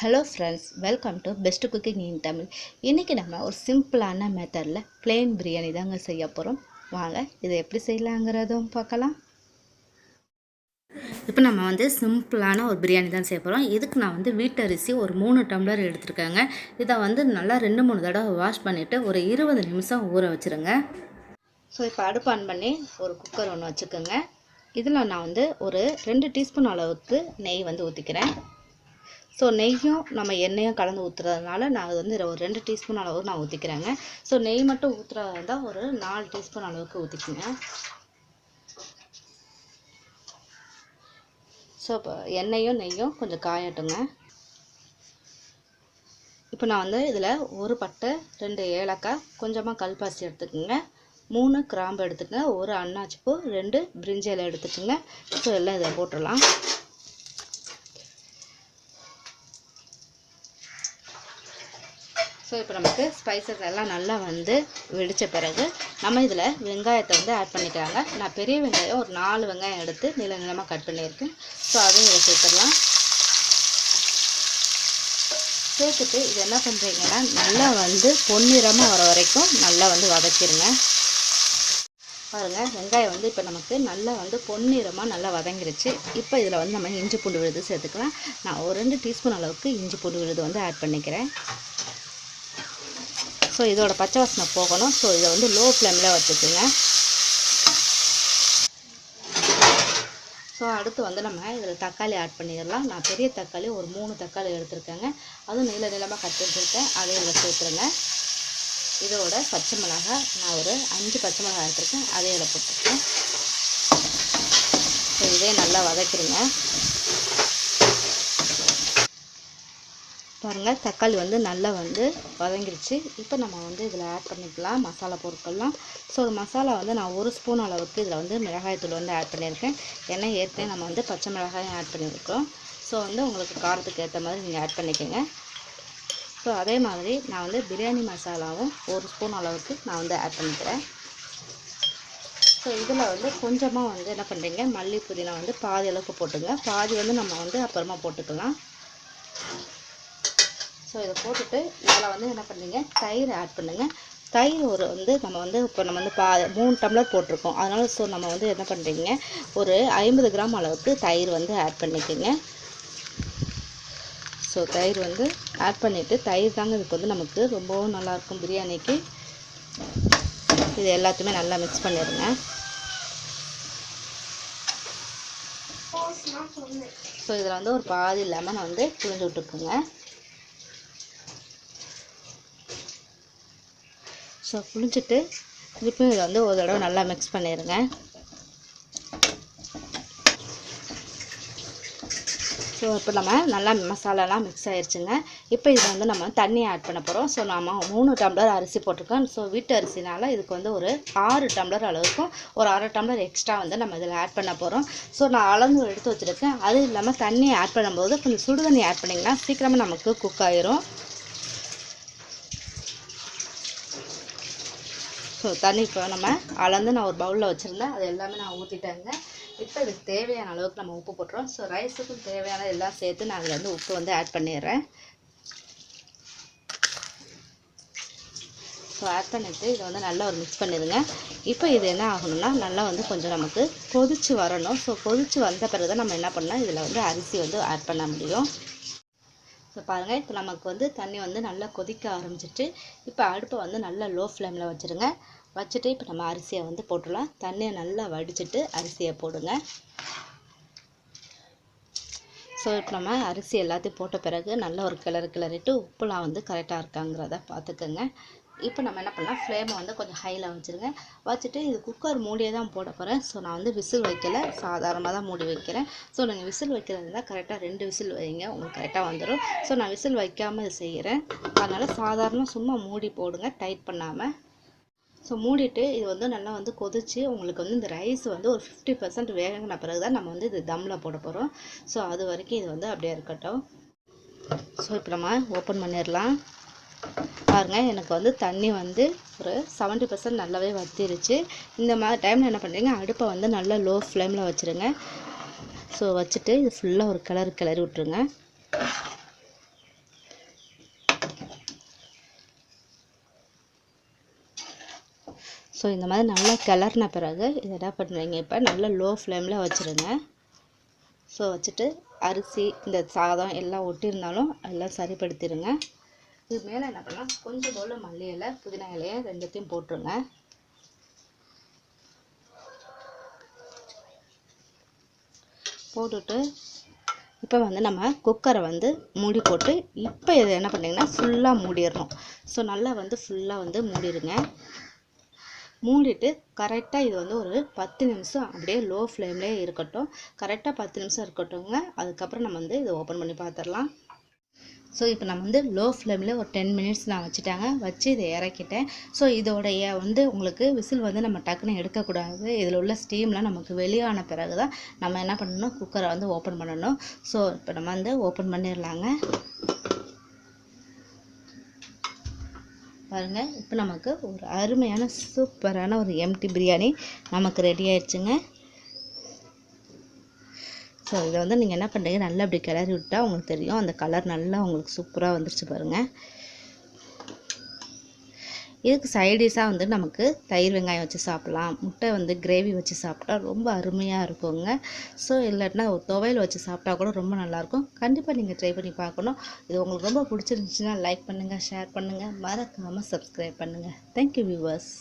Hello friends, welcome to best cooking இன் தமிழ். இன்றைக்கி நம்ம ஒரு சிம்பிளான மெத்தடில் பிளெயின் பிரியாணி தாங்க செய்ய போகிறோம். வாங்க இதை எப்படி செய்யலாங்கிறதும் பார்க்கலாம். இப்போ நம்ம சிம்பிளான ஒரு பிரியாணி தான் செய்ய போகிறோம். இதுக்கு நான் வீட்டரிசி ஒரு 3 டம்ளர் எடுத்துருக்கேங்க. இதை நல்லா 2-3 தடவை வாஷ் பண்ணிவிட்டு ஒரு 20 நிமிஷம் ஊற வச்சுருங்க. ஸோ இப்போ அடுப்பு ஆன் பண்ணி ஒரு குக்கர் ஒன்று வச்சுக்கோங்க. இதில் நான் ஒரு 2 டீஸ்பூன் அளவுக்கு நெய் ஊற்றிக்கிறேன். ஸோ நெய்யும் நம்ம எண்ணெயும் கலந்து ஊற்றுறதுனால நான் அது ஒரு 2 டீஸ்பூன் அளவுக்கு நான் ஊற்றிக்கிறேங்க. ஸோ நெய் மட்டும் ஊற்றுறதா இருந்தால் ஒரு 4 டீஸ்பூன் அளவுக்கு ஊற்றிக்குங்க. ஸோ இப்போ எண்ணெயும் நெய்யும் கொஞ்சம் காயட்டுங்க. இப்போ நான் இதில் ஒரு பட்டை, 2 ஏலக்காய், கொஞ்சமாக கல்பாசி எடுத்துக்கோங்க, 3 கிராம்பு எடுத்துக்கங்க, ஒரு அன்னாச்சிப்பூ, 2 பிரிஞ்சி இலை எடுத்துக்கோங்க. ஸோ எல்லாம் இதை போட்டுடலாம். ஸோ இப்போ நமக்கு ஸ்பைசஸ் எல்லாம் நல்லா வெடித்த பிறகு நம்ம இதில் வெங்காயத்தை ஆட் பண்ணிக்கிறாங்க. நான் பெரிய வெங்காயம் ஒரு 4 வெங்காயம் எடுத்து நீளமாக கட் பண்ணியிருக்கேன். ஸோ அதையும் இதை சேர்த்துடலாம். சேர்த்துட்டு இது என்ன பண்ணுறீங்கன்னா நல்லா பொன்னிறமாக வர வரைக்கும் நல்லா வதக்கிடுங்க. பாருங்கள், வெங்காயம் இப்போ நமக்கு நல்லா பொன்னிறமாக நல்லா வதங்கிடுச்சு. இப்போ இதில் நம்ம இஞ்சி பூண்டு விழுது சேர்த்துக்கலாம். நான் ஒரு 2 டீஸ்பூன் அளவுக்கு இஞ்சி பூண்டு விழுது ஆட் பண்ணிக்கிறேன். ஸோ இதோட பச்சை வாசனை போகணும். ஸோ இதை லோ ஃப்ளேமில் வச்சுக்கோங்க. ஸோ அடுத்து நம்ம இதில் தக்காளி ஆட் பண்ணிடலாம். நான் பெரிய தக்காளி ஒரு 3 தக்காளி எடுத்துருக்கேங்க. அதுவும் நீளமாக கட் பண்ணிருக்கேன். அதையும் இதில் சேர்த்துருங்க. இதோட பச்சை மிளகாய் நான் ஒரு 5 பச்சை மிளகாய் எடுத்துருக்கேன். அதையும் இதில் போட்டுருக்கேன். ஸோ இதே நல்லா வதக்கிடுங்க. பாருங்கள், தக்காளி நல்லா வதங்கிடுச்சு. இப்போ நம்ம இதில் ஆட் பண்ணிக்கலாம் மசாலா பொருட்கள்லாம். ஸோ மசாலா நான் 1 ஸ்பூன் அளவுக்கு இதில் மிளகாய்த்தூள் ஆட் பண்ணியிருக்கேன். ஏன்னா ஏற்கனவே நம்ம பச்சை மிளகாயும் ஆட் பண்ணியிருக்கோம். ஸோ உங்களுக்கு காரத்துக்கு ஏற்ற மாதிரி நீங்கள் ஆட் பண்ணிக்கோங்க. ஸோ அதே மாதிரி நான் பிரியாணி மசாலாவும் 1 ஸ்பூன் அளவுக்கு நான் ஆட் பண்ணிக்கிறேன். ஸோ இதில் கொஞ்சமாக என்ன பண்ணுறீங்க, மல்லி புதினா பாதி அளவுக்கு போட்டுங்க. பாதி நம்ம அப்புறமா போட்டுக்கலாம். ஸோ இதை போட்டுட்டு இதில் என்ன பண்ணுறீங்க, தயிர் ஆட் பண்ணுங்கள். தயிர் ஒரு நம்ம இப்போ நம்ம 3 டம்ளர் போட்டிருக்கோம். அதனால் ஸோ நம்ம என்ன பண்ணுறீங்க, ஒரு 50 கிராம் அளவுக்கு தயிர் ஆட் பண்ணிக்கோங்க. ஸோ தயிர் ஆட் பண்ணிவிட்டு, தயிர் தாங்க இதுக்கு நமக்கு ரொம்பவும் நல்லாயிருக்கும் பிரியாணிக்கு. இது எல்லாத்தையுமே நல்லா மிக்ஸ் பண்ணிடுங்க. ஸோ இதில் ஒரு பாதி லெமன் புழிஞ்சு விட்டுக்குங்க. ஸோ புளிஞ்சிட்டு திருப்பியும் இதை ஒரு தடவை நல்லா மிக்ஸ் பண்ணிடுங்க. ஸோ இப்போ நம்ம நல்லா மசாலாலாம் மிக்ஸ் ஆகிடுச்சுங்க. இப்போ இதில் நம்ம தண்ணி ஆட் பண்ண போகிறோம். ஸோ நம்ம 3 டம்ளர் அரிசி போட்டிருக்கோம். ஸோ வீட்டு அரிசினால் இதுக்கு ஒரு 6 டம்ளர் அளவுக்கும் ஒரு 1/2 டம்ளர் எக்ஸ்ட்ரா நம்ம இதில் ஆட் பண்ண போகிறோம். ஸோ நான் அளந்து எடுத்து வச்சுருக்கேன். அது இல்லாமல் தண்ணி ஆட் பண்ணும்போது கொஞ்சம் சுடு தண்ணி ஆட் பண்ணிங்கன்னா சீக்கிரமாக நமக்கு குக் ஆயிரும். ஸோ தண்ணி இப்போ நம்ம அளந்து நான் ஒரு பவுலில் வச்சுருந்தேன். அது எல்லாமே நான் ஊற்றிட்டேங்க. இப்போ இதுக்கு தேவையான அளவுக்கு நம்ம உப்பு போட்டுறோம். ஸோ ரைஸுக்கும் தேவையான எல்லாம் சேர்த்து நான் அதில் உப்பு ஆட் பண்ணிடுறேன். ஸோ ஆட் பண்ணிவிட்டு இதை நல்லா ஒரு மிக்ஸ் பண்ணிடுங்க. இப்போ இது என்ன ஆகணும்னா நல்லா கொஞ்சம் நமக்கு கொதித்து வரணும். ஸோ கொதித்து வந்த பிறகு தான் நம்ம என்ன பண்ணால் இதில் அரிசி ஆட் பண்ண முடியும். ஸோ பாருங்கள், இப்போ நமக்கு தண்ணி நல்லா கொதிக்க ஆரம்பிச்சிட்டு இப்போ அடுப்பை நல்லா லோ ஃப்ளேமில் வச்சுருங்க. வச்சுட்டு இப்போ நம்ம அரிசியை போட்டுடலாம். தண்ணியை நல்லா வடிச்சிட்டு அரிசியை போடுங்க. ஸோ இப்போ நம்ம அரிசி எல்லாத்தையும் போட்ட பிறகு நல்ல ஒரு கிளறிட்டு உப்புலாம் கரெக்டாக இருக்காங்கிறத பார்த்துக்கோங்க. இப்போ நம்ம என்ன பண்ணலாம், ஃப்ளேமை கொஞ்சம் ஹையில் வச்சுருங்க. வச்சுட்டு இது குக்கர் மூடியே தான் போட போகிறேன். ஸோ நான் விசில் வைக்கலை, சாதாரணமாக தான் மூடி வைக்கிறேன். ஸோ நீங்கள் விசில் வைக்கிறது இருந்தால் கரெக்டாக 2 விசில் வைங்க, உங்களுக்கு கரெக்டாக வந்துடும். ஸோ நான் விசில் வைக்காமல் இது செய்கிறேன். அதனால் சாதாரண சும்மா மூடி போடுங்க, டைட் பண்ணாமல். ஸோ மூடிட்டு இது நல்லா கொதிச்சு உங்களுக்கு இந்த ரைஸ் ஒரு 50% வேகின பிறகு தான் நம்ம இது தம்மில் போட போகிறோம். ஸோ அது வரைக்கும் இது அப்படியே இருக்கட்டும். ஸோ இப்போ நம்ம ஓப்பன் பண்ணிடலாம். பாருங்கள், எனக்கு தண்ணி ஒரு 70% நல்லாவே வற்றிருச்சு. இந்த மாதிரி டைமில் என்ன பண்ணுறீங்க, அடுப்பை நல்லா லோ ஃப்ளேமில் வச்சுருங்க. ஸோ வச்சுட்டு இது ஃபுல்லாக ஒரு கிளறி விட்டுருங்க. ஸோ இந்த மாதிரி நல்லா கிளறின பிறகு இதை என்ன பண்ணுறீங்க, இப்போ நல்லா லோ ஃப்ளேமில் வச்சுருங்க. ஸோ வச்சுட்டு அரிசி இந்த சாதம் எல்லாம் ஒட்டியிருந்தாலும் எல்லாம் சரிப்படுத்திடுங்க. இது மேலே என்ன பண்ணலாம், கொஞ்சம் போல் மல்லி இலை புதினா இலையை ரெண்டுத்தையும் போட்டுருங்க. போட்டுட்டு இப்போ வந்து நம்ம குக்கரை வந்து மூடி போட்டு இப்போ இதை என்ன பண்ணிங்கன்னா ஃபுல்லாக மூடிடணும். ஸோ நல்லா வந்து ஃபுல்லாக வந்து மூடிடுங்க. மூடிட்டு கரெக்டாக இது வந்து ஒரு 10 நிமிஷம் அப்படியே லோ ஃப்ளேம்லேயே இருக்கட்டும். கரெக்டாக 10 நிமிஷம் இருக்கட்டும்ங்க. அதுக்கப்புறம் நம்ம வந்து இதை ஓப்பன் பண்ணி பார்த்துடலாம். ஸோ இப்போ நம்ம வந்து லோ ஃப்ளேமில் ஒரு 10 மினிட்ஸ் நான் வச்சுட்டாங்க. வச்சு இதை இறக்கிட்டேன். ஸோ இதோடைய வந்து உங்களுக்கு விசில் வந்து நம்ம டக்குன்னு எடுக்கக்கூடாது. இதில் உள்ள ஸ்டீம்லாம் நமக்கு வெளியான பிறகு தான் நம்ம என்ன பண்ணணும், குக்கரை வந்து ஓப்பன் பண்ணணும். ஸோ இப்போ நம்ம வந்து ஓப்பன் பண்ணிடலாங்க. பாருங்கள், இப்போ நமக்கு ஒரு அருமையான சூப்பரான ஒரு எம்டி பிரியாணி நமக்கு ரெடி ஆயிடுச்சுங்க. ஸோ இதை வந்து நீங்கள் என்ன பண்ணுறீங்க, நல்லா அப்படி கிளறி விட்டால் உங்களுக்கு தெரியும் அந்த கலர் நல்லா உங்களுக்கு சூப்பராக வந்துருச்சு பாருங்கள். இதுக்கு சைடிஷாக வந்து நமக்கு தயிர் வெங்காயம் வச்சு சாப்பிட்லாம், முட்டை வந்து கிரேவி வச்சு சாப்பிட்டா ரொம்ப அருமையாக இருக்குங்க. ஸோ இல்லாட்டினா ஒரு துவையல் வச்சு சாப்பிட்டா கூட ரொம்ப நல்லாயிருக்கும். கண்டிப்பாக நீங்கள் ட்ரை பண்ணி பார்க்கணும். இது உங்களுக்கு ரொம்ப பிடிச்சிருந்துச்சுன்னா லைக் பண்ணுங்கள், ஷேர் பண்ணுங்கள், மறக்காமல் சப்ஸ்கிரைப் பண்ணுங்கள். Thank you viewers.